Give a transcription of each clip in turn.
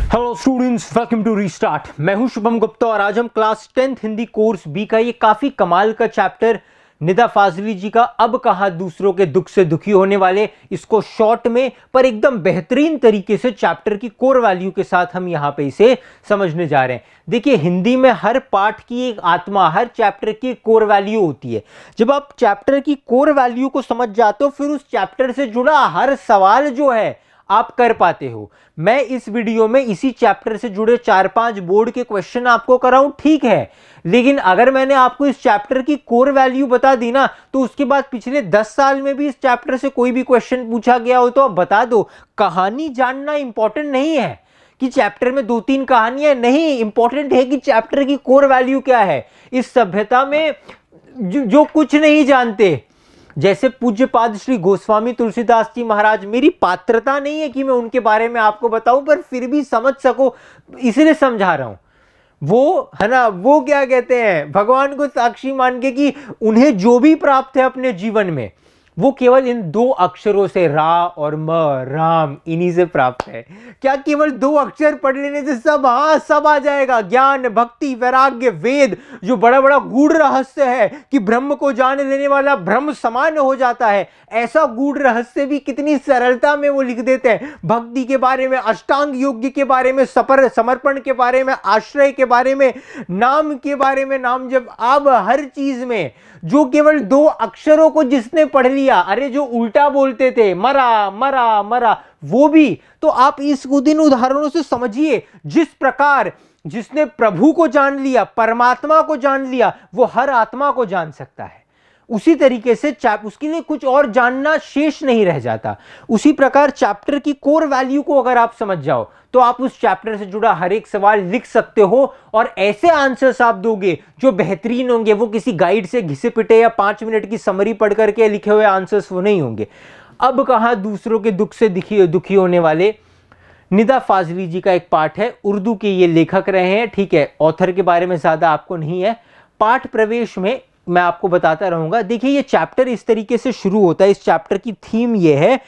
Hello students, welcome to Restart. मैं हूं शुभम गुप्ता और आज हम class 10th Hindi course B का ये काफी कमाल का चैप्टर निदा फाजली जी का अब कहा दूसरों के दुख से दुखी होने वाले, इसको शॉर्ट में पर एकदम बेहतरीन तरीके से चैप्टर की कोर वैल्यू के साथ हम यहां पे इसे समझने जा रहे हैं। देखिए, हिंदी में हर पार्ट की एक आत्मा, हर चैप्टर की एक कोर वैल्यू होती है। जब आप चैप्टर की कोर वैल्यू को समझ जाते हो, फिर उस चैप्टर से जुड़ा हर सवाल जो है आप कर पाते हो। मैं इस वीडियो में इसी चैप्टर से जुड़े 4-5 बोर्ड के क्वेश्चन आपको कराऊं, ठीक है, लेकिन अगर मैंने आपको इस चैप्टर की कोर वैल्यू बता दी ना, तो उसके बाद पिछले 10 साल में भी इस चैप्टर से कोई भी क्वेश्चन पूछा गया हो तो आप बता दो। कहानी जानना इंपॉर्टेंट नहीं है कि चैप्टर में 2-3 कहानियां, नहीं, इंपॉर्टेंट है कि चैप्टर की कोर वैल्यू क्या है। इस सभ्यता में जो कुछ नहीं जानते, जैसे पूज्यपाद श्री गोस्वामी तुलसीदास जी महाराज, मेरी पात्रता नहीं है कि मैं उनके बारे में आपको बताऊं, पर फिर भी समझ सको इसलिए समझा रहा हूं। वो है ना, वो क्या कहते हैं, भगवान को साक्षी मान के कि उन्हें जो भी प्राप्त है अपने जीवन में, वो केवल इन 2 अक्षरों से, रा और म, राम, इन्हीं से प्राप्त है। क्या केवल 2 अक्षर पढ़ लेने से सब, हाँ, सब आ जाएगा? ज्ञान, भक्ति, वैराग्य, वेद, जो बड़ा बड़ा गूढ़ रहस्य है कि ब्रह्म को जान लेने वाला ब्रह्म समान हो जाता है, ऐसा गूढ़ रहस्य भी कितनी सरलता में वो लिख देते हैं। भक्ति के बारे में, अष्टांग योग के बारे में, समर्पण के बारे में, आश्रय के बारे में, नाम के बारे में, नाम जब, अब हर चीज में जो केवल 2 अक्षरों को जिसने पढ़ लिया, अरे जो उल्टा बोलते थे, मरा मरा मरा, वो भी तो आप इस दिन उदाहरणों से समझिए। जिस प्रकार जिसने प्रभु को जान लिया, परमात्मा को जान लिया, वो हर आत्मा को जान सकता है। उसी तरीके से उसके लिए कुछ और जानना शेष नहीं रह जाता। उसी प्रकार चैप्टर की कोर वैल्यू को अगर आप समझ जाओ तो आप उस चैप्टर से जुड़ा हर एक सवाल लिख सकते हो और ऐसे आंसर्स आप दोगे जो बेहतरीन होंगे। वो किसी गाइड से घिसे पिटे या 5 मिनट की समरी पढ़ करके लिखे हुए आंसर्स वो नहीं होंगे। अब कहां दूसरों के दुख से दुखी होने वाले, निदा फाजली जी का एक पाठ है, उर्दू के ये लेखक रहे हैं, ठीक है, ऑथर के बारे में ज्यादा आपको नहीं है। पाठ प्रवेश में मैं आपको बताता रहूंगा। देखिए, ये चैप्टर इस तरीके से शुरू होता है। इस चैप्टर की थीम ये है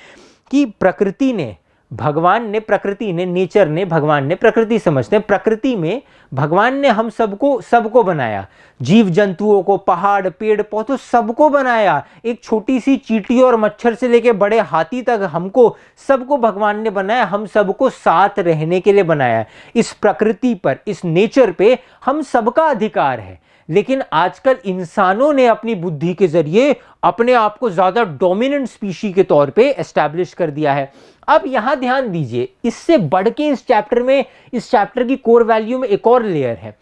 कि प्रकृति ने, भगवान ने, प्रकृति ने, नेचर ने, भगवान ने, प्रकृति समझते हैं, प्रकृति में भगवान ने हम सबको बनाया, जीव जंतुओं को, पहाड़, पेड़ पौधों, सबको बनाया। एक छोटी सी चींटी और मच्छर से लेके बड़े हाथी तक हमको सबको भगवान ने बनाया। हम सबको साथ रहने के लिए बनाया। इस प्रकृति पर, इस नेचर पे हम सबका अधिकार है। लेकिन आजकल इंसानों ने अपनी बुद्धि के जरिए अपने आप को ज्यादा डोमिनेंट स्पीशी के तौर पे एस्टैब्लिश कर दिया है। अब यहां ध्यान दीजिए, इससे बढ़ के इस चैप्टर में, इस चैप्टर की कोर वैल्यू में एक और लेयर है।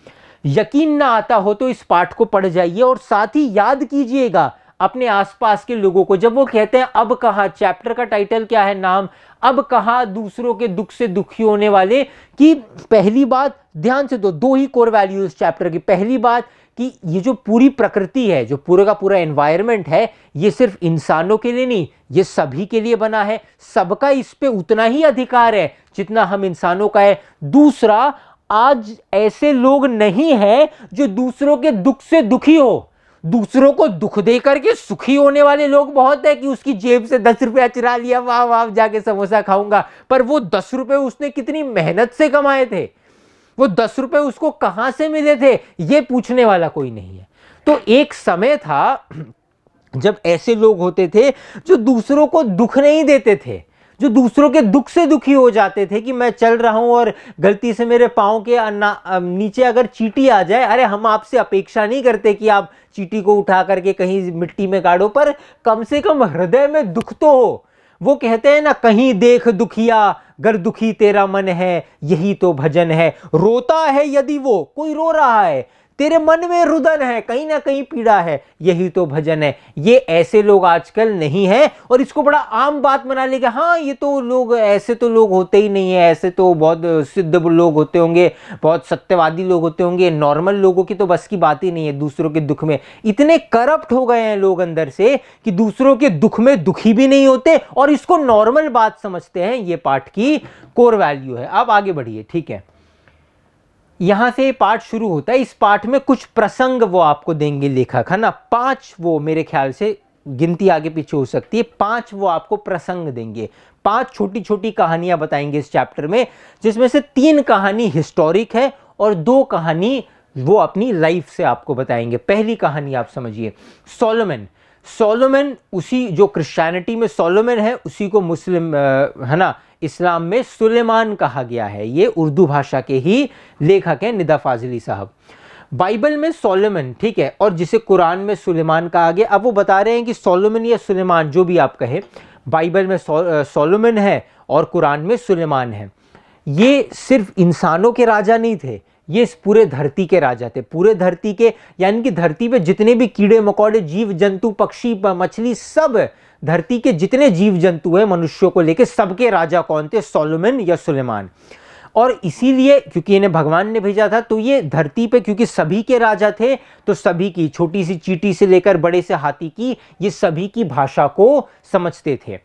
यकीन ना आता हो तो इस पाठ को पढ़ जाइए और साथ ही याद कीजिएगा अपने आसपास के लोगों को। जब वो कहते हैं अब कहा, चैप्टर का टाइटल क्या है, नाम, अब कहा दूसरों के दुख से दुखी होने वाले, की पहली बात ध्यान से दो ही कोर वैल्यू इस चैप्टर की। पहली बात कि ये जो पूरी प्रकृति है, जो पूरे का पूरा एनवायरनमेंट है, ये सिर्फ इंसानों के लिए नहीं, ये सभी के लिए बना है। सबका इस पे उतना ही अधिकार है जितना हम इंसानों का है। दूसरा, आज ऐसे लोग नहीं हैं जो दूसरों के दुख से दुखी हो। दूसरों को दुख दे करके सुखी होने वाले लोग बहुत है कि उसकी जेब से 10 रुपया चुरा लिया, वाह वाह जाके समोसा खाऊंगा, पर वो 10 रुपए उसने कितनी मेहनत से कमाए थे, वो 10 रुपए उसको कहां से मिले थे, ये पूछने वाला कोई नहीं है। तो एक समय था जब ऐसे लोग होते थे जो दूसरों को दुख नहीं देते थे, जो दूसरों के दुख से दुखी हो जाते थे कि मैं चल रहा हूं और गलती से मेरे पांव के नीचे अगर चींटी आ जाए, अरे हम आपसे अपेक्षा नहीं करते कि आप चींटी को उठा करके कहीं मिट्टी में गाड़ो, पर कम से कम हृदय में दुख तो हो। वो कहते हैं ना, कहीं देख दुखिया, गर दुखी तेरा मन है, यही तो भजन है। रोता है यदि वो, कोई रो रहा है, तेरे मन में रुदन है, कहीं ना कहीं पीड़ा है, यही तो भजन है। ये ऐसे लोग आजकल नहीं है और इसको बड़ा आम बात बना लेगा। हाँ, ये तो लोग, ऐसे तो लोग होते ही नहीं है, ऐसे तो बहुत सिद्ध लोग होते होंगे, बहुत सत्यवादी लोग होते होंगे, नॉर्मल लोगों की तो बस की बात ही नहीं है दूसरों के दुख में। इतने करप्ट हो गए हैं लोग अंदर से कि दूसरों के दुख में दुखी भी नहीं होते और इसको नॉर्मल बात समझते हैं। ये पाठ की कोर वैल्यू है। अब आगे बढ़िए, ठीक है, यहां से पाठ शुरू होता है। इस पाठ में कुछ प्रसंग वो आपको देंगे लेखक, है ना, 5, वो मेरे ख्याल से गिनती आगे पीछे हो सकती है, 5 वो आपको प्रसंग देंगे। 5 छोटी छोटी कहानियां बताएंगे इस चैप्टर में, जिसमें से 3 कहानी हिस्टोरिक है और 2 कहानी वो अपनी लाइफ से आपको बताएंगे। पहली कहानी आप समझिए, सोलोमन। सोलोमन उसी जो क्रिश्चियनिटी में सोलोमन है, उसी को मुस्लिम है ना इस्लाम में सुलेमान कहा गया है। ये उर्दू भाषा के ही लेखक हैं निदा फाजिली साहब। बाइबल में सोलोमन, ठीक है, और जिसे कुरान में सुलेमान कहा गया। अब वो बता रहे हैं कि सोलोमन या सुलेमान जो भी आप कहे, बाइबल में सोलोमन है और कुरान में सुलेमान है। ये सिर्फ इंसानों के राजा नहीं थे, ये इस पूरे धरती के राजा थे। पूरे धरती के, यानी कि धरती पे जितने भी कीड़े मकोड़े, जीव जंतु, पक्षी, मछली, सब धरती के जितने जीव जंतु हैं मनुष्यों को लेकर, सबके राजा कौन थे? सोलोमन या सुलेमान। और इसीलिए क्योंकि इन्हें भगवान ने भेजा था, तो ये धरती पे क्योंकि सभी के राजा थे, तो सभी की, छोटी सी चींटी से लेकर बड़े से हाथी की, ये सभी की भाषा को समझते थे।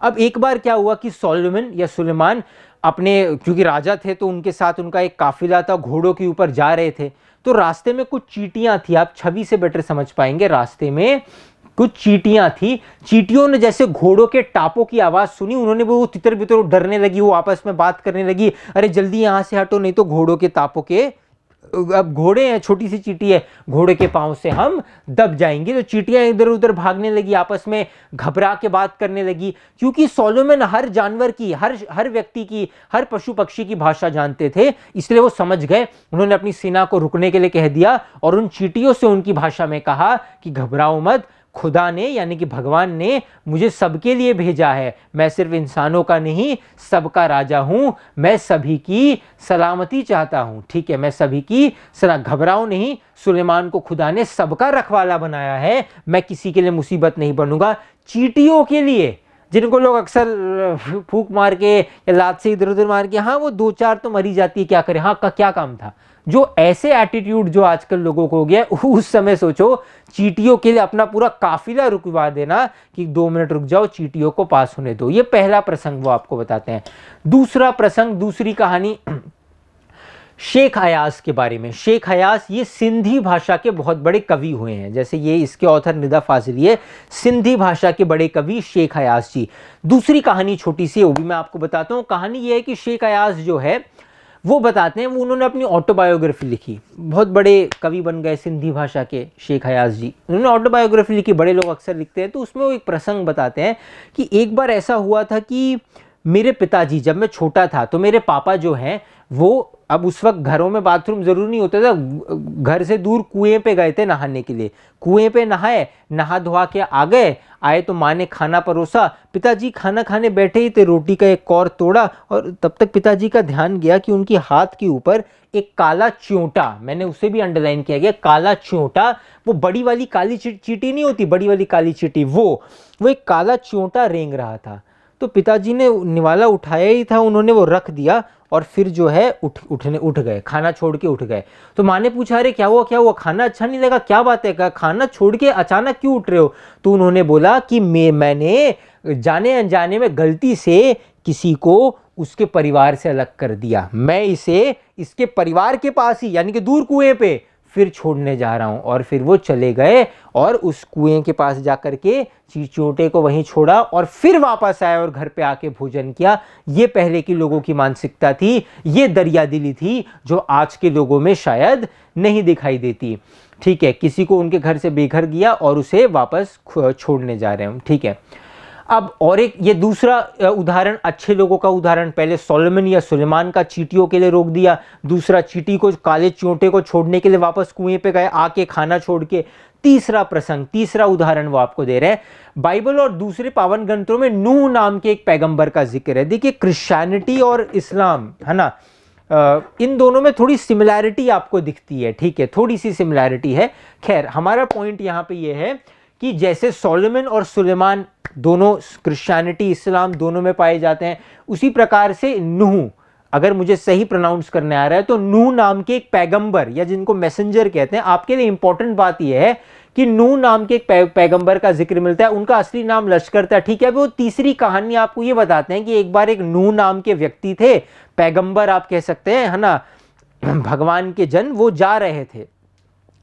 अब एक बार क्या हुआ कि सोलोमन या सुलेमान अपने, क्योंकि राजा थे तो उनके साथ उनका एक काफिला था, घोड़ों के ऊपर जा रहे थे, तो रास्ते में कुछ चींटियां थी। आप छवि से बेटर समझ पाएंगे, रास्ते में कुछ चींटियां थी। चींटियों ने जैसे घोड़ों के टापों की आवाज सुनी, उन्होंने वो तितर बितर डरने लगी, वो आपस में बात करने लगी, अरे जल्दी यहां से हटो नहीं तो घोड़ों के टापों के, अब घोड़े हैं, छोटी सी चींटी है, घोड़े के पांव से हम दब जाएंगे। तो चींटियां इधर उधर भागने लगी, आपस में घबरा के बात करने लगी। क्योंकि सोलोमन हर जानवर की, हर व्यक्ति की, हर पशु पक्षी की भाषा जानते थे, इसलिए वो समझ गए। उन्होंने अपनी सेना को रुकने के लिए कह दिया और उन चींटियों से उनकी भाषा में कहा कि घबराओ मत, खुदा ने यानी कि भगवान ने मुझे सबके लिए भेजा है। मैं सिर्फ इंसानों का नहीं, सबका राजा हूं। मैं सभी की सलामती चाहता हूं, ठीक है, मैं सभी की घबराओ नहीं, सुलेमान को खुदा ने सबका रखवाला बनाया है, मैं किसी के लिए मुसीबत नहीं बनूंगा। चींटियों के लिए, जिनको लोग अक्सर फूंक मार के या लात से इधर उधर मार के, हाँ वो 2-4 तो मरी जाती है, क्या करें, हाँ का क्या काम था। जो ऐसे एटीट्यूड जो आजकल लोगों को हो गया, उस समय सोचो चींटियों के लिए अपना पूरा काफिला रुकवा देना कि 2 मिनट रुक जाओ, चींटियों को पास होने दो। ये पहला प्रसंग वो आपको बताते हैं। दूसरा प्रसंग, दूसरी कहानी शेख अयाज के बारे में। शेख अयाज ये सिंधी भाषा के बहुत बड़े कवि हुए हैं, जैसे ये इसके ऑथर निदा फाजिली है, सिंधी भाषा के बड़े कवि शेख अयाज जी। दूसरी कहानी छोटी सी, वो भी मैं आपको बताता हूँ। कहानी ये है कि शेख अयाज जो है वो बताते हैं, वो उन्होंने अपनी ऑटोबायोग्राफी लिखी। बहुत बड़े कवि बन गए सिंधी भाषा के शेख अयाज जी, उन्होंने ऑटोबायोग्राफी लिखी, बड़े लोग अक्सर लिखते हैं। तो उसमें वो एक प्रसंग बताते हैं कि एक बार ऐसा हुआ था कि मेरे पिताजी, जब मैं छोटा था तो मेरे पापा जो हैं वो, अब उस वक्त घरों में बाथरूम जरूर नहीं होता था, घर से दूर कुएं पे गए थे नहाने के लिए। कुएं पे नहाए, नहा धोआ के आ गए, आए तो माँ ने खाना परोसा, पिताजी खाना खाने बैठे ही थे, रोटी का एक कौर तोड़ा और तब तक पिताजी का ध्यान गया कि उनकी हाथ के ऊपर एक काला च्योंटा, मैंने उसे भी अंडरलाइन किया गया, काला च्योंटा, वो बड़ी वाली काली चींटी नहीं होती, बड़ी वाली काली चींटी, वो एक काला च्योंटा रेंग रहा था। तो पिताजी ने निवाला उठाया ही था, उन्होंने वो रख दिया और फिर जो है उठ गए, खाना छोड़ के उठ गए। तो माँ ने पूछा, अरे क्या हुआ क्या हुआ, खाना अच्छा नहीं लगा, क्या बात है, खाना छोड़ के अचानक क्यों उठ रहे हो? तो उन्होंने बोला कि मैंने जाने अनजाने में गलती से किसी को उसके परिवार से अलग कर दिया, मैं इसे इसके परिवार के पास ही यानी कि दूर कुएं पे फिर छोड़ने जा रहा हूं। और फिर वो चले गए और उस कुएं के पास जाकर के चींटे को वहीं छोड़ा और फिर वापस आए और घर पे आके भोजन किया। ये पहले के लोगों की मानसिकता थी, ये दरियादिली थी जो आज के लोगों में शायद नहीं दिखाई देती। ठीक है, किसी को उनके घर से बेघर किया और उसे वापस छोड़ने जा रहे हैं। ठीक है, अब और एक ये दूसरा उदाहरण, अच्छे लोगों का उदाहरण, पहले सोलोमन या सुलेमान का चींटियों के लिए रोक दिया, दूसरा चींटी को, काले च्योंटे को छोड़ने के लिए वापस कुएं पे गए आके खाना छोड़ के। तीसरा प्रसंग, तीसरा उदाहरण वो आपको दे रहे हैं। बाइबल और दूसरे पावन ग्रंथों में नूह नाम के एक पैगंबर का जिक्र है। देखिए क्रिश्चियनिटी और इस्लाम है ना, इन दोनों में थोड़ी सिमिलैरिटी आपको दिखती है। ठीक है, थोड़ी सी सिमिलैरिटी है। खैर, हमारा पॉइंट यहाँ पे ये है कि जैसे सोलोमन और सुलेमान दोनों क्रिश्चियनिटी इस्लाम दोनों में पाए जाते हैं, उसी प्रकार से नूह, अगर मुझे सही प्रोनाउंस करने आ रहा है तो नूह नाम के एक पैगंबर या जिनको मैसेंजर कहते हैं। आपके लिए इंपॉर्टेंट बात यह है कि नूह नाम के एक पैगंबर का जिक्र मिलता है, उनका असली नाम लश्कर था। ठीक है, वो तीसरी कहानी आपको ये बताते हैं कि एक बार एक नूह नाम के व्यक्ति थे, पैगंबर आप कह सकते हैं, है ना, भगवान के जन, वो जा रहे थे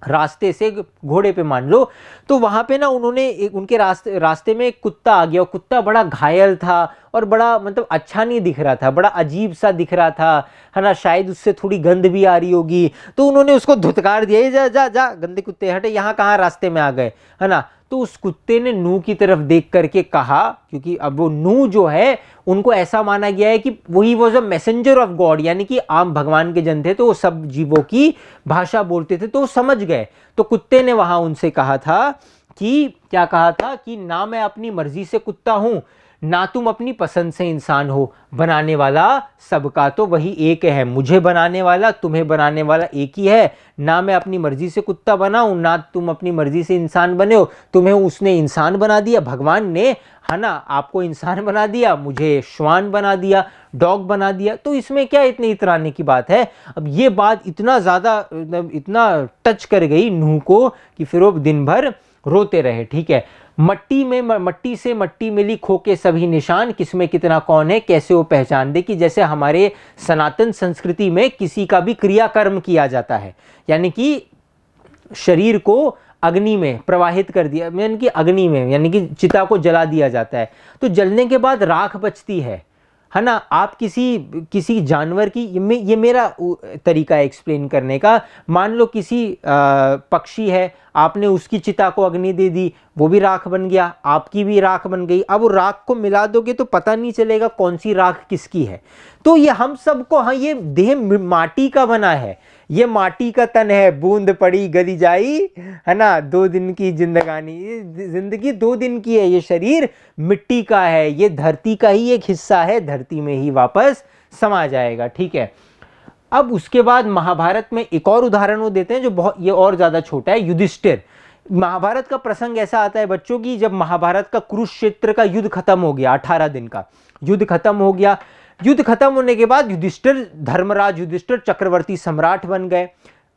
रास्ते से घोड़े पे मान लो, तो वहां पे ना उन्होंने उनके रास्ते में एक कुत्ता आ गया और कुत्ता बड़ा घायल था और बड़ा मतलब अच्छा नहीं दिख रहा था, बड़ा अजीब सा दिख रहा था, है ना, शायद उससे थोड़ी गंध भी आ रही होगी। तो उन्होंने उसको धुतकार दिया, "ये जा जा जा गंदे कुत्ते, हटे, यहाँ कहाँ रास्ते में आ गए", है ना। तो उस कुत्ते ने नूह की तरफ देख करके कहा, क्योंकि अब वो नूह जो है उनको ऐसा माना गया है कि वही was a messenger of God, यानी कि आम भगवान के जन थे, तो वो सब जीवों की भाषा बोलते थे, तो वो समझ गए। तो कुत्ते ने वहां उनसे कहा था कि क्या कहा था कि ना मैं अपनी मर्जी से कुत्ता हूं, ना तुम अपनी पसंद से इंसान हो, बनाने वाला सबका तो वही एक है, मुझे बनाने वाला तुम्हें बनाने वाला एक ही है। ना मैं अपनी मर्जी से कुत्ता बनाऊं, ना तुम अपनी मर्जी से इंसान बने हो, तुम्हें उसने इंसान बना दिया, भगवान ने, है ना, आपको इंसान बना दिया, मुझे श्वान बना दिया, डॉग बना दिया। तो इसमें क्या इतनी इतराने की बात है। अब ये बात इतना ज्यादा इतना टच कर गई नूह को कि फिर वो दिन भर रोते रहे। ठीक है, मट्टी से मट्टी मिली खो के सभी निशान, किसमें कितना कौन है कैसे वो पहचान दे। कि जैसे हमारे सनातन संस्कृति में किसी का भी क्रियाकर्म किया जाता है, यानी कि शरीर को अग्नि में प्रवाहित कर दिया, यानी कि अग्नि में, यानी कि चिता को जला दिया जाता है, तो जलने के बाद राख बचती है ना। आप किसी जानवर की, ये मेरा तरीका है एक्सप्लेन करने का। मान लो किसी पक्षी है, आपने उसकी चिता को अग्नि दे दी, वो भी राख बन गया, आपकी भी राख बन गई। अब वो राख को मिला दोगे तो पता नहीं चलेगा कौन सी राख किसकी है। तो ये हम सबको, हाँ, ये देह माटी का बना है, ये माटी का तन है, बूंद पड़ी गली जाई, है ना, 2 दिन की जिंदगानी, जिंदगी 2 दिन की है। ये शरीर मिट्टी का है, ये धरती का ही एक हिस्सा है, धरती में ही वापस समा जाएगा। ठीक है, अब उसके बाद महाभारत में एक और उदाहरण वो देते हैं जो बहुत, ये और ज्यादा छोटा है, युधिष्ठिर। महाभारत का प्रसंग ऐसा आता है बच्चों की, जब महाभारत का कुरुक्षेत्र का युद्ध खत्म हो गया, 18 दिन का युद्ध खत्म हो गया। युद्ध खत्म होने के बाद युधिष्ठिर, धर्मराज युधिष्ठिर चक्रवर्ती सम्राट बन गए।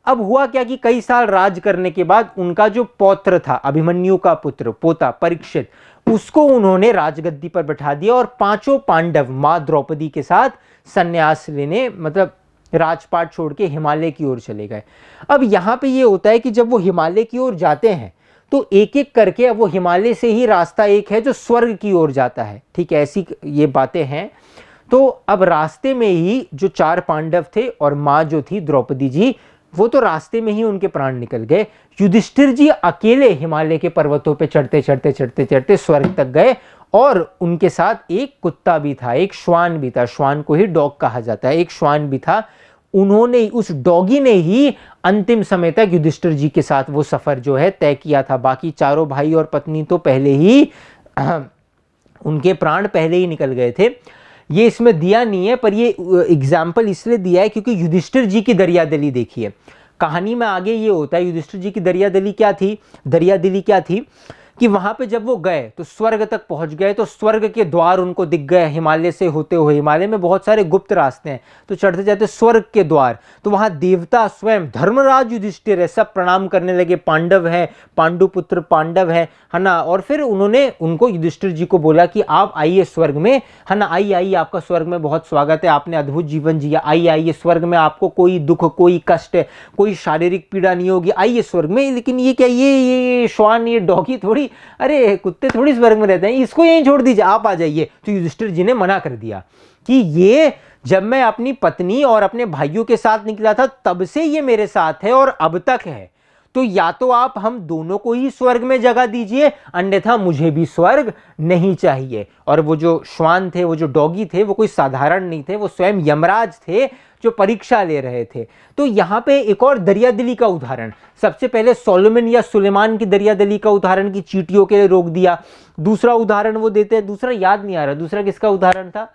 अब हुआ क्या कि कई साल राज करने के बाद उनका जो पौत्र था, अभिमन्यु का पुत्र, पोता परीक्षित, उसको उन्होंने राजगद्दी पर बैठा दिया और 5 पांडव मां द्रौपदी के साथ संन्यास लेने, मतलब राजपाट छोड़ के हिमालय की ओर चले गए। अब यहां पे ये होता है कि जब वो हिमालय की ओर जाते हैं तो एक एक करके, अब वो हिमालय से ही रास्ता एक है जो स्वर्ग की ओर जाता है। ठीक है, ऐसी ये बातें हैं। तो अब रास्ते में ही जो 4 पांडव थे और मां जो थी द्रौपदी जी, वो तो रास्ते में ही उनके प्राण निकल गए। युधिष्ठिर जी अकेले हिमालय के पर्वतों पे चढ़ते चढ़ते चढ़ते चढ़ते स्वर्ग तक गए, और उनके साथ एक कुत्ता भी था, एक श्वान भी था, श्वान को ही डॉग कहा जाता है, एक श्वान भी था। उन्होंने, उस डॉगी ने ही अंतिम समय तक युधिष्ठिर जी के साथ वो सफर जो है तय किया था। बाकी चारों भाई और पत्नी तो पहले ही उनके प्राण पहले ही निकल गए थे। ये इसमें दिया नहीं है, पर ये एग्जाम्पल इसलिए दिया है क्योंकि युधिष्ठिर जी की दरियादिली देखिए। कहानी में आगे ये होता है, युधिष्ठिर जी की दरियादिली क्या थी कि वहां पे जब वो गए तो स्वर्ग तक पहुंच गए, तो स्वर्ग के द्वार उनको दिख गए हिमालय से होते हुए। हिमालय में बहुत सारे गुप्त रास्ते हैं, तो चढ़ते जाते स्वर्ग के द्वार, तो वहां देवता स्वयं धर्मराज युधिष्ठिर है, सब प्रणाम करने लगे। पांडव है, पांडुपुत्र पांडव है ना। और फिर उन्होंने उनको, युधिष्ठिर जी को बोला कि आप आइए स्वर्ग में, है ना, आइए, आपका स्वर्ग में बहुत स्वागत है, आपने अद्भुत जीवन जिया, आइए स्वर्ग में, आपको कोई दुख, कोई कष्ट, कोई शारीरिक पीड़ा नहीं होगी, आइए स्वर्ग में। लेकिन ये क्या, ये श्वान, ये डॉगी थोड़ी, अरे कुत्ते थोड़ी स्वर्ग में रहते हैं, इसको यहीं छोड़ दीजिए, आप आ जाइए। तो युधिष्ठिर जी ने मना कर दिया कि ये, जब मैं अपनी पत्नी और अपने भाइयों के साथ निकला था तब से ये मेरे साथ है और अब तक है, तो या तो आप हम दोनों को ही स्वर्ग में जगह दीजिए, अन्यथा मुझे भी स्वर्ग नहीं चाहिए। और वो जो श्वान थे, वो जो डॉगी थे, वो कोई साधारण नहीं थे, वो स्वयं यमराज थे जो परीक्षा ले रहे थे। तो यहां पे एक और दरियादिली का उदाहरण, सबसे पहले सोलोमन या सुलेमान की दरियादिली का उदाहरण की चींटियों के लिए रोक दिया। दूसरा उदाहरण वो देते हैं, दूसरा याद नहीं आ रहा, दूसरा किसका उदाहरण था,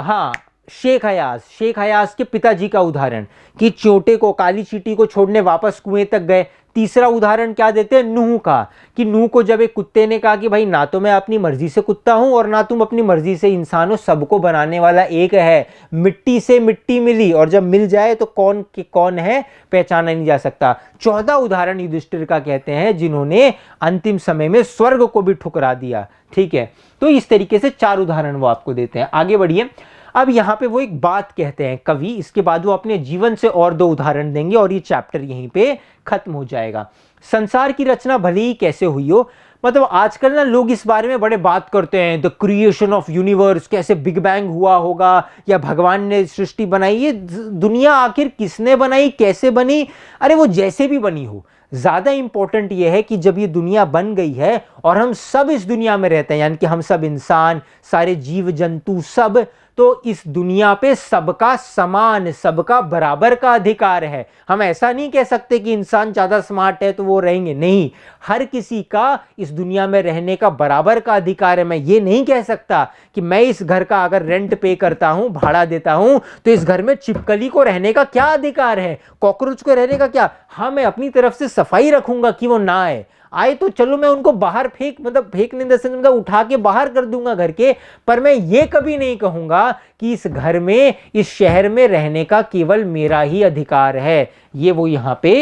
हाँ, शेख हयास के पिताजी का उदाहरण कि चोटे को, काली चींटी को छोड़ने वापस कुएं तक गए। तीसरा उदाहरण क्या देते हैं, नूह का, कि नूह को जब एक कुत्ते ने कहा कि भाई ना तो मैं अपनी मर्जी से कुत्ता हूं और ना तुम अपनी मर्जी से इंसान हो, सबको बनाने वाला एक है, मिट्टी से मिट्टी मिली और जब मिल जाए तो कौन है पहचाना नहीं जा सकता। 14 उदाहरण युधिष्ठिर का कहते हैं जिन्होंने अंतिम समय में स्वर्ग को भी ठुकरा दिया। ठीक है, तो इस तरीके से 4 उदाहरण वो आपको देते हैं। आगे बढ़िए। अब यहां पे वो एक बात कहते हैं कवि, इसके बाद वो अपने जीवन से और 2 उदाहरण देंगे और ये चैप्टर यहीं पे खत्म हो जाएगा। संसार की रचना भले ही कैसे हुई हो, मतलब आजकल ना लोग इस बारे में बड़े बात करते हैं, द क्रिएशन ऑफ यूनिवर्स, कैसे बिग बैंग हुआ होगा या भगवान ने सृष्टि बनाई। ये दुनिया आखिर किसने बनाई, कैसे बनी? अरे वो जैसे भी बनी हो, ज्यादा इंपॉर्टेंट यह है कि जब ये दुनिया बन गई है और हम सब इस दुनिया में रहते हैं, यानी कि हम सब इंसान, सारे जीव जंतु सब, तो इस दुनिया पे सबका समान, सबका बराबर का अधिकार है। हम ऐसा नहीं कह सकते कि इंसान ज्यादा स्मार्ट है तो वो रहेंगे, नहीं, हर किसी का इस दुनिया में रहने का बराबर का अधिकार है। मैं ये नहीं कह सकता कि मैं इस घर का अगर रेंट पे करता हूं, भाड़ा देता हूं, तो इस घर में छिपकली को रहने का क्या अधिकार है, कॉकरोच को रहने का क्या? हाँ, मैं अपनी तरफ से सफाई रखूंगा कि वो ना आए तो चलो, मैं उनको बाहर फेंकने मतलब उठा के बाहर कर दूंगा घर के, पर मैं ये कभी नहीं कहूंगा कि इस घर में, इस शहर में रहने का केवल मेरा ही अधिकार है। ये वो यहां पे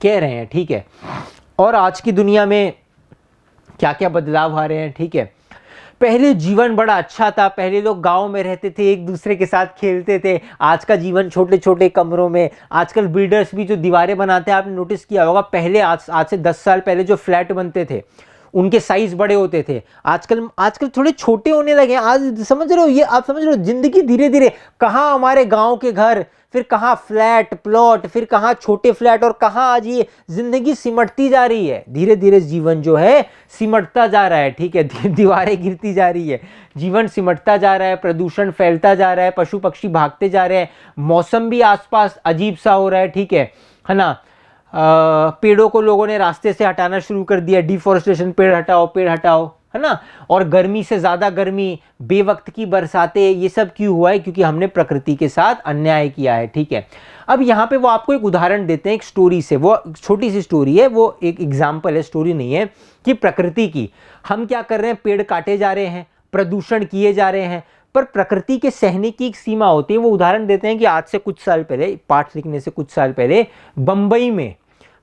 कह रहे हैं, ठीक है। और आज की दुनिया में क्या क्या बदलाव आ रहे हैं, ठीक है। पहले जीवन बड़ा अच्छा था, पहले लोग गांव में रहते थे, एक दूसरे के साथ खेलते थे। आज का जीवन छोटे छोटे कमरों में, आजकल बिल्डर्स भी जो दीवारें बनाते हैं, आपने नोटिस किया होगा, पहले आज से 10 साल पहले जो फ्लैट बनते थे उनके साइज बड़े होते थे, आजकल थोड़े छोटे होने लगे। आज समझ रहे हो, ये आप समझ रहे हो, जिंदगी धीरे धीरे कहाँ हमारे गांव के घर, फिर कहाँ फ्लैट प्लॉट, फिर कहाँ छोटे फ्लैट, और कहाँ आज ये जिंदगी सिमटती जा रही है। धीरे धीरे जीवन जो है सिमटता जा रहा है, ठीक है। दीवारें गिरती जा रही है, जीवन सिमटता जा रहा है, प्रदूषण फैलता जा रहा है, पशु पक्षी भागते जा रहे हैं, मौसम भी आसपास अजीब सा हो रहा है, ठीक है ना। पेड़ों को लोगों ने रास्ते से हटाना शुरू कर दिया, डिफॉरेस्टेशन, पेड़ हटाओ, है ना। और गर्मी से ज्यादा गर्मी, बेवक्त की बरसातें, ये सब क्यों हुआ है? क्योंकि हमने प्रकृति के साथ अन्याय किया है, ठीक है। अब यहाँ पे वो आपको एक उदाहरण देते हैं एक स्टोरी से, वो छोटी सी स्टोरी है, वो एक एग्जाम्पल है, स्टोरी नहीं है, कि प्रकृति की हम क्या कर रहे हैं, पेड़ काटे जा रहे हैं, प्रदूषण किए जा रहे हैं, पर प्रकृति के सहने की एक सीमा होती है। वो उदाहरण देते हैं कि आज से कुछ साल पहले, पाठ लिखने से कुछ साल पहले,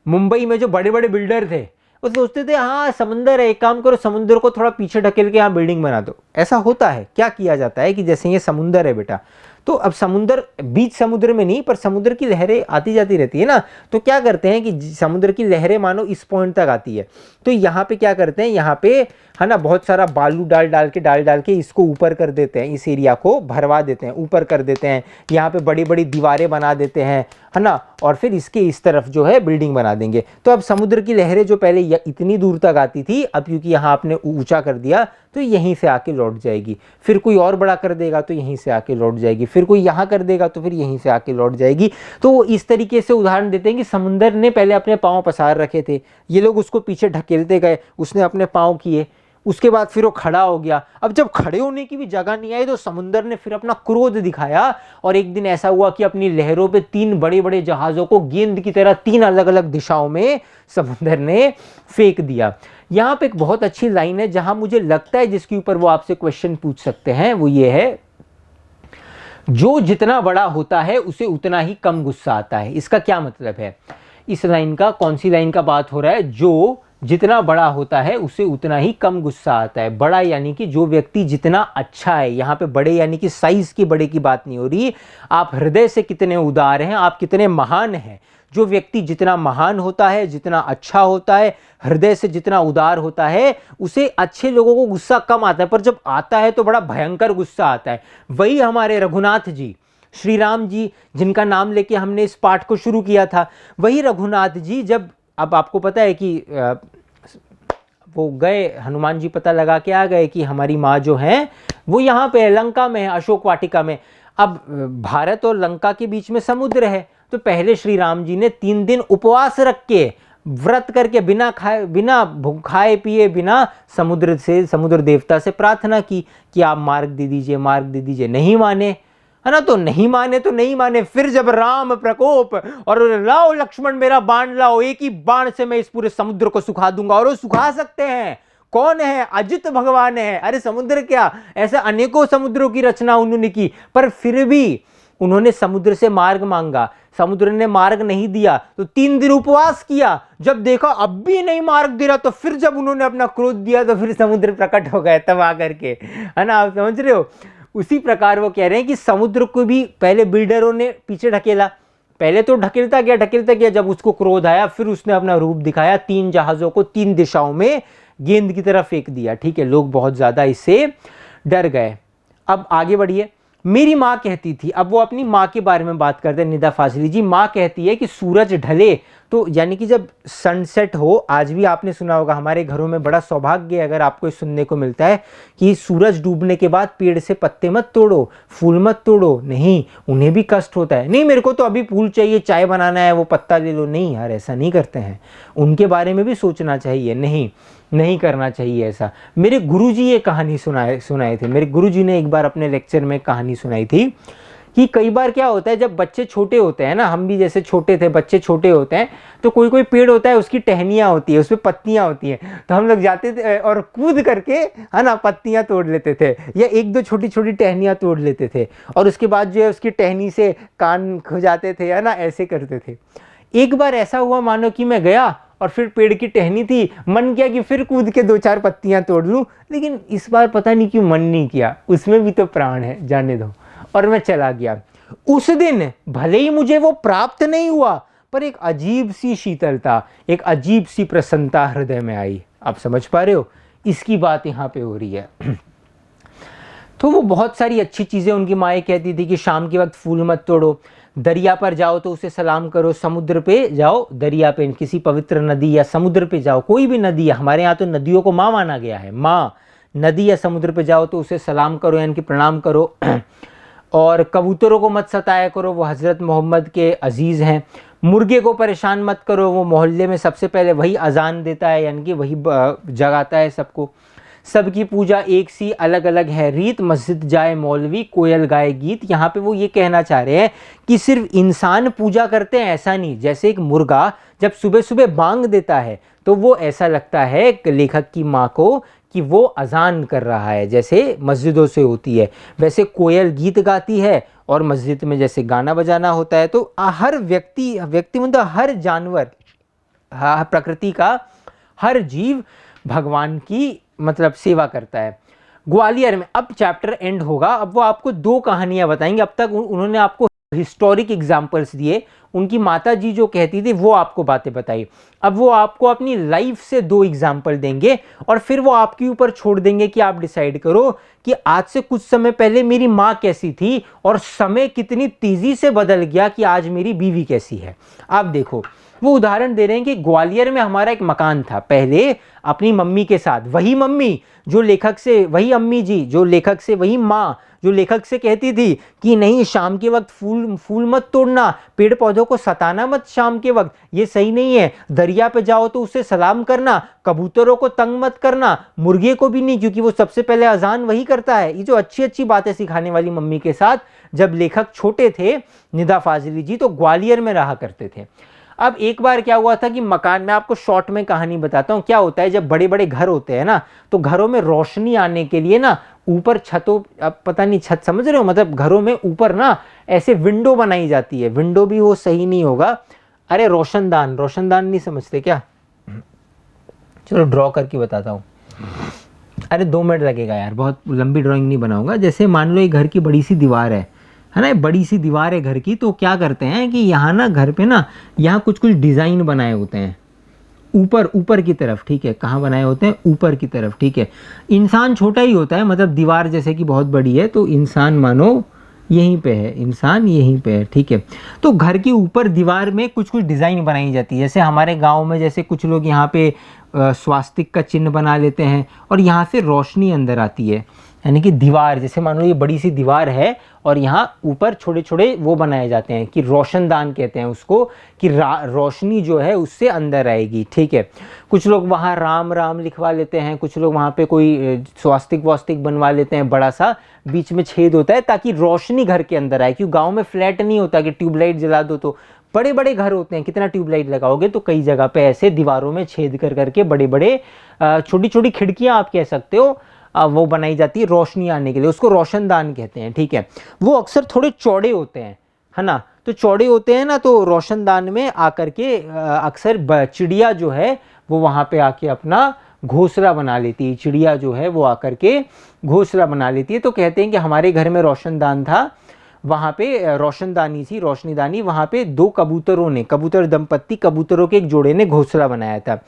मुंबई में जो बड़े बड़े बिल्डर थे, वो सोचते थे हाँ समंदर है, एक काम करो, समुद्र को थोड़ा पीछे ढकेल के यहाँ बिल्डिंग बना दो। ऐसा होता है, क्या किया जाता है कि जैसे ये समुंदर है बेटा, तो अब समुद्र, बीच समुद्र में नहीं, पर समुद्र की लहरें आती जाती रहती है ना, तो क्या करते हैं कि समुद्र की लहरें मानो इस पॉइंट तक आती है, तो यहाँ पे क्या करते हैं, यहाँ पे है ना बहुत सारा बालू डाल के इसको ऊपर कर देते हैं, इस एरिया को भरवा देते हैं, ऊपर कर देते हैं, यहाँ पे बड़ी बड़ी दीवारें बना देते हैं, है ना, और फिर इसके इस तरफ जो है बिल्डिंग बना देंगे। तो अब समुद्र की लहरें जो पहले इतनी दूर तक आती थी, अब क्योंकि यहाँ आपने ऊंचा कर दिया तो यहीं से आके लौट जाएगी, फिर कोई और बड़ा कर देगा तो यहीं से आके लौट जाएगी, फिर कोई यहाँ कर देगा तो फिर यहीं से आके लौट जाएगी। तो वो इस तरीके से उदाहरण देते हैं कि समुद्र ने पहले अपने पाँव पसार रखे थे, ये लोग उसको पीछे ढकेलते गए, उसने अपने पाँव किए, उसके बाद फिर वो खड़ा हो गया। अब जब खड़े होने की भी जगह नहीं आई तो समुद्र ने फिर अपना क्रोध दिखाया, और एक दिन ऐसा हुआ कि अपनी लहरों पे 3 बड़े बड़े जहाजों को गेंद की तरह 3 अलग अलग दिशाओं में समुद्र ने फेंक दिया। यहां पे एक बहुत अच्छी लाइन है जहां मुझे लगता है जिसके ऊपर वो आपसे क्वेश्चन पूछ सकते हैं, वो ये है, जो जितना बड़ा होता है उसे उतना ही कम गुस्सा आता है। इसका क्या मतलब है? इस लाइन का, कौन सी लाइन का बात हो रहा है? जो जितना बड़ा होता है उसे उतना ही कम गुस्सा आता है। बड़ा यानी कि जो व्यक्ति जितना अच्छा है, यहाँ पे बड़े यानी कि साइज की बड़े की बात नहीं हो रही, आप हृदय से कितने उदार हैं, आप कितने महान हैं। जो व्यक्ति जितना महान होता है, जितना अच्छा होता है, हृदय से जितना उदार होता है, उसे अच्छे लोगों को गुस्सा कम आता है, पर जब आता है तो बड़ा भयंकर गुस्सा आता है। वही हमारे रघुनाथ जी, श्री राम जी, जिनका नाम लेके हमने इस पाठ को शुरू किया था, वही रघुनाथ जी जब, अब आपको पता है कि वो गए, हनुमान जी पता लगा के आ गए कि हमारी माँ जो है वो यहाँ पे लंका में है, अशोक वाटिका में। अब भारत और लंका के बीच में समुद्र है, तो पहले श्री राम जी ने 3 दिन उपवास रख के, व्रत करके, बिना खाए, बिना खाए पिए, बिना समुद्र देवता से प्रार्थना की कि आप मार्ग दे दीजिए। नहीं माने, है ना, तो नहीं माने। फिर जब राम प्रकोप, और लाओ लक्ष्मण मेरा बाण लाओ, एक ही बाण से मैं इस पूरे समुद्र को सुखा दूंगा, और वो सुखा सकते हैं। कौन है? अजित भगवान है। अरे समुद्र क्या, ऐसे अनेकों समुद्रों की रचना उन्होंने की, पर फिर भी उन्होंने समुद्र से मार्ग मांगा, समुद्र ने मार्ग नहीं दिया, तो 3 दिन उपवास किया। जब देखा अब भी नहीं मार्ग दे रहा, तो फिर जब उन्होंने अपना क्रोध दिया तो फिर समुद्र प्रकट हो गए तब आकर के, है ना, आप समझ रहे हो। उसी प्रकार वो कह रहे हैं कि समुद्र को भी पहले बिल्डरों ने पीछे ढकेला, पहले तो ढकेलता गया, जब उसको क्रोध आया फिर उसने अपना रूप दिखाया, 3 जहाज़ों को 3 दिशाओं में गेंद की तरफ फेंक दिया। ठीक है, लोग बहुत ज़्यादा इससे डर गए। अब आगे बढ़िए। मेरी माँ कहती थी, अब वो अपनी माँ के बारे में बात करते हैं निदा फाजली जी। माँ कहती है कि सूरज ढले तो यानी कि जब सनसेट हो, आज भी आपने सुना होगा, हमारे घरों में बड़ा सौभाग्य है अगर आपको सुनने को मिलता है कि सूरज डूबने के बाद पेड़ से पत्ते मत तोड़ो, फूल मत तोड़ो, नहीं, उन्हें भी कष्ट होता है। नहीं, मेरे को तो अभी फूल चाहिए, चाय बनाना है, वो पत्ता ले लो। नहीं यार, ऐसा नहीं करते हैं, उनके बारे में भी सोचना चाहिए। नहीं करना चाहिए ऐसा। मेरे गुरुजी ये कहानी सुनाए थे। मेरे गुरुजी ने एक बार अपने लेक्चर में कहानी सुनाई थी कि कई बार क्या होता है, जब बच्चे छोटे होते हैं ना, हम भी जैसे छोटे थे, बच्चे छोटे होते हैं, तो कोई पेड़ होता है, उसकी टहनियाँ होती है, उसमें पत्तियाँ होती हैं, तो हम लोग जाते थे और कूद करके, है ना, पत्तियाँ तोड़ लेते थे या 1-2 छोटी छोटी टहनियाँ तोड़ लेते थे, और उसके बाद जो है उसकी टहनी से कान खुजाते थे, है ना, ऐसे करते थे। एक बार ऐसा हुआ, मानो कि मैं गया और फिर पेड़ की टहनी थी, मन किया कि फिर कूद के 2-4 पत्तियां तोड़ लूं, लेकिन इस बार पता नहीं क्यों मन नहीं किया, उसमें भी तो प्राण है, जाने दो, और मैं चला गया। उस दिन भले ही मुझे वो प्राप्त नहीं हुआ, पर एक अजीब सी शीतलता, एक अजीब सी प्रसन्नता हृदय में आई। आप समझ पा रहे हो, इसकी बात यहाँ पे हो रही है। तो वो बहुत सारी अच्छी चीज़ें उनकी माएँ कहती थी कि शाम के वक्त फूल मत तोड़ो, दरिया पर जाओ तो उसे सलाम करो, समुद्र पे जाओ, दरिया पे, किसी पवित्र नदी या समुद्र पे जाओ, कोई भी नदी है, हमारे यहाँ तो नदियों को माँ माना गया है, माँ, नदी या समुद्र पे जाओ तो उसे सलाम करो, यानी कि प्रणाम करो। और कबूतरों को मत सताया करो, वो हज़रत मोहम्मद के अजीज़ हैं। मुर्गे को परेशान मत करो, वो मोहल्ले में सबसे पहले वही अजान देता है, यानी कि वही जगाता है सबको। सबकी पूजा एक सी अलग अलग है रीत, मस्जिद जाए मौलवी, कोयल गाए गीत। यहाँ पे वो ये कहना चाह रहे हैं कि सिर्फ इंसान पूजा करते हैं ऐसा नहीं। जैसे एक मुर्गा जब सुबह सुबह बांग देता है तो वो ऐसा लगता है लेखक की माँ को कि वो अजान कर रहा है, जैसे मस्जिदों से होती है। वैसे कोयल गीत गाती है और मस्जिद में जैसे गाना बजाना होता है। तो हर व्यक्ति मतलब हर जानवर, प्रकृति का हर जीव भगवान की मतलब सेवा करता है। ग्वालियर में अब चैप्टर एंड होगा, अब वो आपको 2 कहानियां बताएंगे। अब तक उन्होंने आपको हिस्टोरिक एग्जाम्पल्स दिए, उनकी माता जी जो कहती थी वो आपको बातें बताई। अब वो आपको अपनी लाइफ से 2 एग्जाम्पल देंगे और फिर वो आपके ऊपर छोड़ देंगे कि आप डिसाइड करो कि आज से कुछ समय पहले मेरी माँ कैसी थी और समय कितनी तेजी से बदल गया कि आज मेरी बीवी कैसी है। आप देखो, वो उदाहरण दे रहे हैं कि ग्वालियर में हमारा एक मकान था पहले, अपनी मम्मी के साथ, वही मम्मी जो लेखक से, वही अम्मी जी जो लेखक से, वही माँ जो लेखक से कहती थी कि नहीं शाम के वक्त फूल मत तोड़ना, पेड़ पौधों को सताना मत शाम के वक्त, ये सही नहीं है, दरिया पे जाओ तो उससे सलाम करना, कबूतरों को तंग मत करना, मुर्गे को भी नहीं क्योंकि वो सबसे पहले अजान वही करता है। ये जो अच्छी अच्छी बातें सिखाने वाली मम्मी के साथ जब लेखक छोटे थे निदा फाजली जी, तो ग्वालियर में रहा करते थे। अब एक बार क्या हुआ था कि मकान में, आपको शॉर्ट में कहानी बताता हूँ। क्या होता है जब बड़े बड़े घर होते हैं ना, तो घरों में रोशनी आने के लिए ना ऊपर छतों, अब पता नहीं छत समझ रहे हो, मतलब घरों में ऊपर ना ऐसे विंडो बनाई जाती है। विंडो भी वो सही नहीं होगा, अरे रोशनदान नहीं समझते क्या? चलो ड्रॉ करके बताता हूँ। अरे 2 मिनट लगेगा यार, बहुत लंबी ड्राइंग नहीं बनाऊंगा। जैसे मान लो एक घर की बड़ी सी दीवार है ना, बड़ी सी दीवार है घर की, तो क्या करते हैं कि यहाँ ना घर पे ना यहाँ कुछ डिज़ाइन बनाए होते हैं ऊपर की तरफ, ठीक है। कहाँ बनाए होते हैं? ऊपर की तरफ, ठीक है। इंसान छोटा ही होता है, मतलब दीवार जैसे कि बहुत बड़ी है, तो इंसान मानो यहीं पे है, इंसान यहीं पे है, ठीक है। तो घर के ऊपर दीवार में कुछ डिज़ाइन बनाई जाती है। जैसे हमारे गांव में जैसे कुछ लोग यहाँ पे स्वास्तिक का चिन्ह बना लेते हैं और यहाँ से रोशनी अंदर आती है, यानी कि दीवार, जैसे मान लो ये बड़ी सी दीवार है और यहाँ ऊपर छोटे छोटे वो बनाए जाते हैं कि रोशनदान कहते हैं उसको, कि रोशनी जो है उससे अंदर आएगी, ठीक है। कुछ लोग वहाँ राम राम लिखवा लेते हैं, कुछ लोग वहाँ पे कोई स्वास्तिक वास्तिक बनवा लेते हैं, बड़ा सा बीच में छेद होता है ताकि रोशनी घर के अंदर आए। क्योंकि गाँव में फ्लैट नहीं होता कि ट्यूबलाइट जला दो, तो बड़े बड़े घर होते हैं, कितना ट्यूबलाइट लगाओगे, तो कई जगह पे ऐसे दीवारों में छेद कर करके बड़े बड़े छोटी छोटी खिड़कियाँ आप कह सकते हो, वो बनाई जाती है रोशनी आने के लिए, उसको रोशनदान कहते हैं, ठीक है। वो अक्सर थोड़े चौड़े होते हैं, है ना, तो चौड़े होते हैं ना, तो रोशनदान में आकर के अक्सर चिड़िया जो है वो वहाँ पे आके अपना घोंसला बना लेती है, चिड़िया जो है वो आकर के घोंसला बना लेती है। तो कहते हैं कि हमारे घर में रोशनदान था, वहाँ पे रोशनदानी थी, रोशनीदानी, वहाँ पे दो कबूतरों ने, कबूतर दंपत्ति, कबूतरों के एक जोड़े ने घोंसला बनाया था।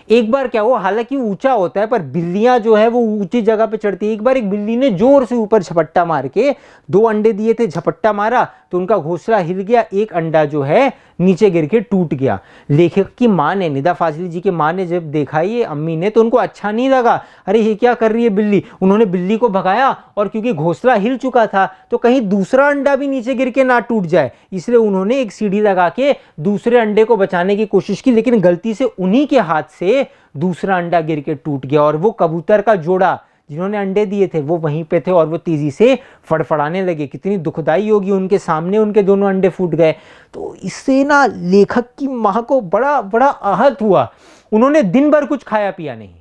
एक बार क्या हुआ, हालांकि ऊंचा होता है पर बिल्लियां जो है वो ऊंची जगह पे चढ़ती है। एक बार एक बिल्ली ने जोर से ऊपर झपट्टा मार के, दो अंडे दिए थे, झपट्टा मारा तो उनका घोंसला हिल गया, एक अंडा जो है नीचे गिर के टूट गया। लेखक की माँ ने, निदा फाजली जी की माँ ने जब देखा ये अम्मी ने, तो उनको अच्छा नहीं लगा, अरे ये क्या कर रही है बिल्ली। उन्होंने बिल्ली को भगाया और क्योंकि घोंसला हिल चुका था तो कहीं दूसरा अंडा भी नीचे गिर के ना टूट जाए, इसलिए उन्होंने एक सीढ़ी लगा के दूसरे अंडे को बचाने की कोशिश की, लेकिन गलती से उन्हीं के हाथ से दूसरा अंडा गिर के टूट गया और वो कबूतर का जोड़ा जिन्होंने अंडे दिए थे वो वहीं पे थे और वो तेजी से फड़फड़ाने लगे। कितनी दुखदाई होगी, उनके सामने उनके दोनों अंडे फूट गए। तो इससे ना लेखक की माँ को बड़ा बड़ा आहत हुआ। उन्होंने दिन भर कुछ खाया पिया नहीं,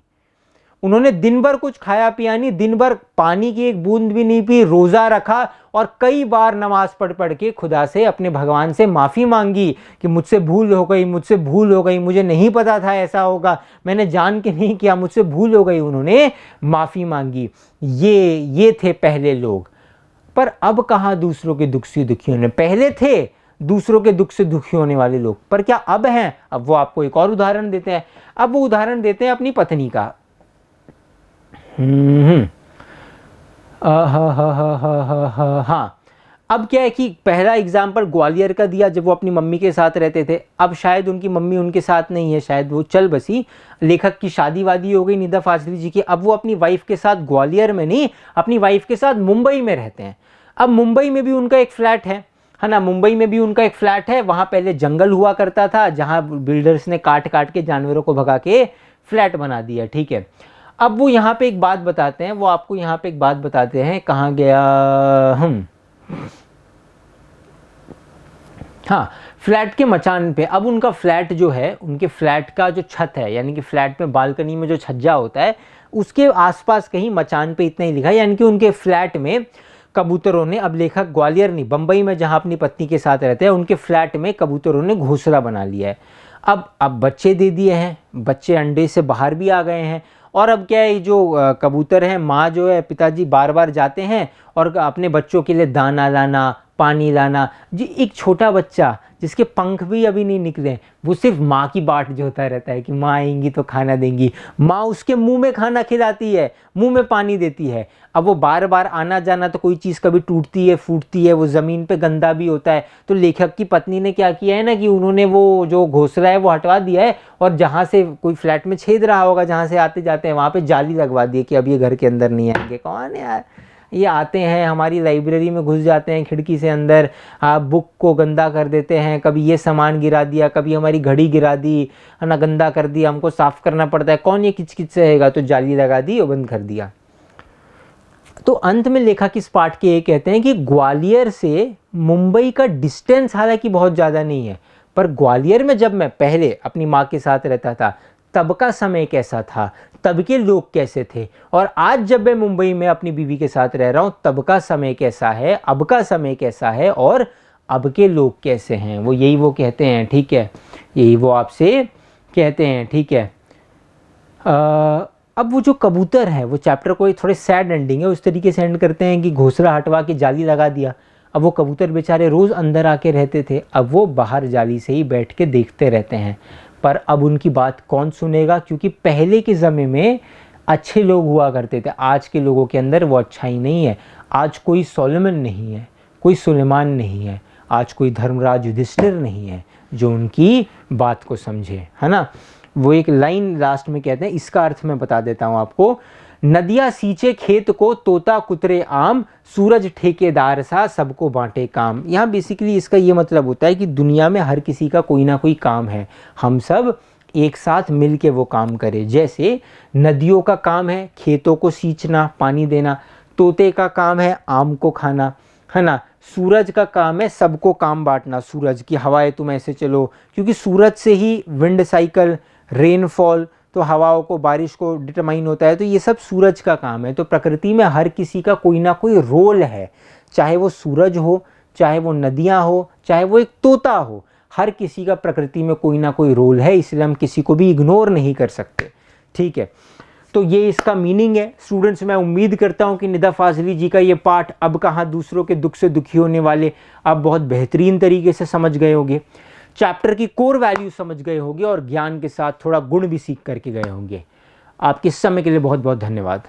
उन्होंने दिन भर कुछ खाया पिया नहीं, दिन भर पानी की एक बूंद भी नहीं पी, रोजा रखा और कई बार नमाज पढ़ पढ़ के खुदा से, अपने भगवान से माफ़ी मांगी कि मुझसे भूल हो गई, मुझसे भूल हो गई, मुझे नहीं पता था ऐसा होगा, मैंने जान के नहीं किया, मुझसे भूल हो गई। उन्होंने माफ़ी मांगी। ये थे पहले लोग। पर अब कहाँ दूसरों के दुख से दुखी होने, पहले थे दूसरों के दुख से दुखी होने वाले लोग, पर क्या अब हैं? अब वो आपको एक और उदाहरण देते हैं। अब वो उदाहरण देते हैं अपनी पत्नी का। हाँ, अब क्या है कि पहला एग्जाम्पल ग्वालियर का दिया जब वो अपनी मम्मी के साथ रहते थे। अब शायद उनकी मम्मी उनके साथ नहीं है, शायद वो चल बसी, लेखक की शादी वादी हो गई निदा फाजली जी की। अब वो अपनी वाइफ के साथ ग्वालियर में नहीं, अपनी वाइफ के साथ मुंबई में रहते हैं। अब मुंबई में भी उनका एक फ्लैट है ना, मुंबई में भी उनका एक फ्लैट है। वहाँ पहले जंगल हुआ करता था जहाँ बिल्डर्स ने काट काट के जानवरों को भगा के फ्लैट बना दिया, ठीक है। अब वो यहाँ पे एक बात बताते हैं, वो आपको यहाँ पे एक बात बताते हैं, कहाँ गया हम, हाँ, फ्लैट के मचान पे। अब उनका फ्लैट जो है, उनके फ्लैट का जो छत है, यानी कि फ्लैट में बालकनी में जो छज्जा होता है उसके आसपास कहीं मचान पे इतना ही लिखा है, यानी कि उनके फ्लैट में कबूतरों ने, अब लेखक ग्वालियर नहीं, बम्बई में जहाँ अपनी पत्नी के साथ रहते हैं, उनके फ्लैट में कबूतरों ने घोंसला बना लिया है। अब बच्चे दे दिए हैं, बच्चे अंडे से बाहर भी आ गए हैं। और अब क्या है, जो कबूतर हैं, माँ जो है, पिताजी बार बार जाते हैं और अपने बच्चों के लिए दाना लाना, पानी लाना। जी, एक छोटा बच्चा जिसके पंख भी अभी नहीं निकले, वो सिर्फ माँ की बाट जोता रहता है कि माँ आएंगी तो खाना देंगी। माँ उसके मुंह में खाना खिलाती है, मुंह में पानी देती है। अब वो बार बार आना जाना, तो कोई चीज़ कभी टूटती है, फूटती है, वो ज़मीन पे गंदा भी होता है। तो लेखक की पत्नी ने क्या किया है ना कि उन्होंने वो जो घोंसला है वो हटवा दिया है और जहाँ से कोई फ्लैट में छेद रहा होगा, जहाँ से आते जाते हैं, वहाँ पे जाली लगवा दी है कि अब ये घर के अंदर नहीं आएंगे। कौन है यार, ये आते हैं हमारी लाइब्रेरी में घुस जाते हैं खिड़की से अंदर, बुक को गंदा कर देते हैं, कभी ये सामान गिरा दिया, कभी हमारी घड़ी गिरा दी, है ना, गंदा कर दिया, हमको साफ़ करना पड़ता है, कौन ये किच किच रहेगा, तो जाली लगा दी और बंद कर दिया। तो अंत में लेखक इस पाठ के ये कहते हैं कि ग्वालियर से मुंबई का डिस्टेंस हालांकि बहुत ज़्यादा नहीं है, पर ग्वालियर में जब मैं पहले अपनी माँ के साथ रहता था तब का समय कैसा था, तब के लोग कैसे थे, और आज जब मैं मुंबई में अपनी बीवी के साथ रह रहा हूँ तब का समय कैसा है, अब का समय कैसा है, और अब के लोग कैसे हैं, वो यही वो कहते हैं, ठीक है, यही वो आपसे कहते हैं, ठीक है। अब वो जो कबूतर है, वो चैप्टर को थोड़े सैड एंडिंग है, उस तरीके से एंड करते हैं कि घोंसला हटवा के जाली लगा दिया। अब वो कबूतर बेचारे रोज़ अंदर आके रहते थे, अब वो बाहर जाली से ही बैठ के देखते रहते हैं। पर अब उनकी बात कौन सुनेगा, क्योंकि पहले के ज़माने में अच्छे लोग हुआ करते थे, आज के लोगों के अंदर वो अच्छाई नहीं है। आज कोई सोलोमन नहीं है, कोई सुलेमान नहीं है, आज कोई धर्मराज युधिष्ठिर नहीं है जो उनकी बात को समझे, है ना। वो एक लाइन लास्ट में कहते हैं, इसका अर्थ मैं बता देता हूँ आपको। नदियाँ सींचे खेत को, तोता कुतरे आम, सूरज ठेकेदार सा सबको बांटे काम। यहाँ बेसिकली इसका ये मतलब होता है कि दुनिया में हर किसी का कोई ना कोई काम है, हम सब एक साथ मिल के वो काम करें। जैसे नदियों का काम है खेतों को सींचना, पानी देना, तोते का काम है आम को खाना, है ना, सूरज का काम है सबको काम बांटना, सूरज की हवाएं तुम ऐसे चलो, क्योंकि सूरज से ही विंड साइकिल, रेनफॉल, तो हवाओं को, बारिश को डिटरमाइन होता है, तो ये सब सूरज का काम है। तो प्रकृति में हर किसी का कोई ना कोई रोल है, चाहे वो सूरज हो, चाहे वो नदियाँ हो, चाहे वो एक तोता हो, हर किसी का प्रकृति में कोई ना कोई रोल है, इसलिए हम किसी को भी इग्नोर नहीं कर सकते, ठीक है। तो ये इसका मीनिंग है। स्टूडेंट्स, मैं उम्मीद करता हूँ कि निदा फाजली जी का ये पाठ अब कहाँ दूसरों के दुख से दुखी होने वाले आप बहुत बेहतरीन तरीके से समझ गए होंगे, चैप्टर की कोर वैल्यू समझ गए होंगे और ज्ञान के साथ थोड़ा गुण भी सीख करके गए होंगे। आपके समय के लिए बहुत बहुत धन्यवाद।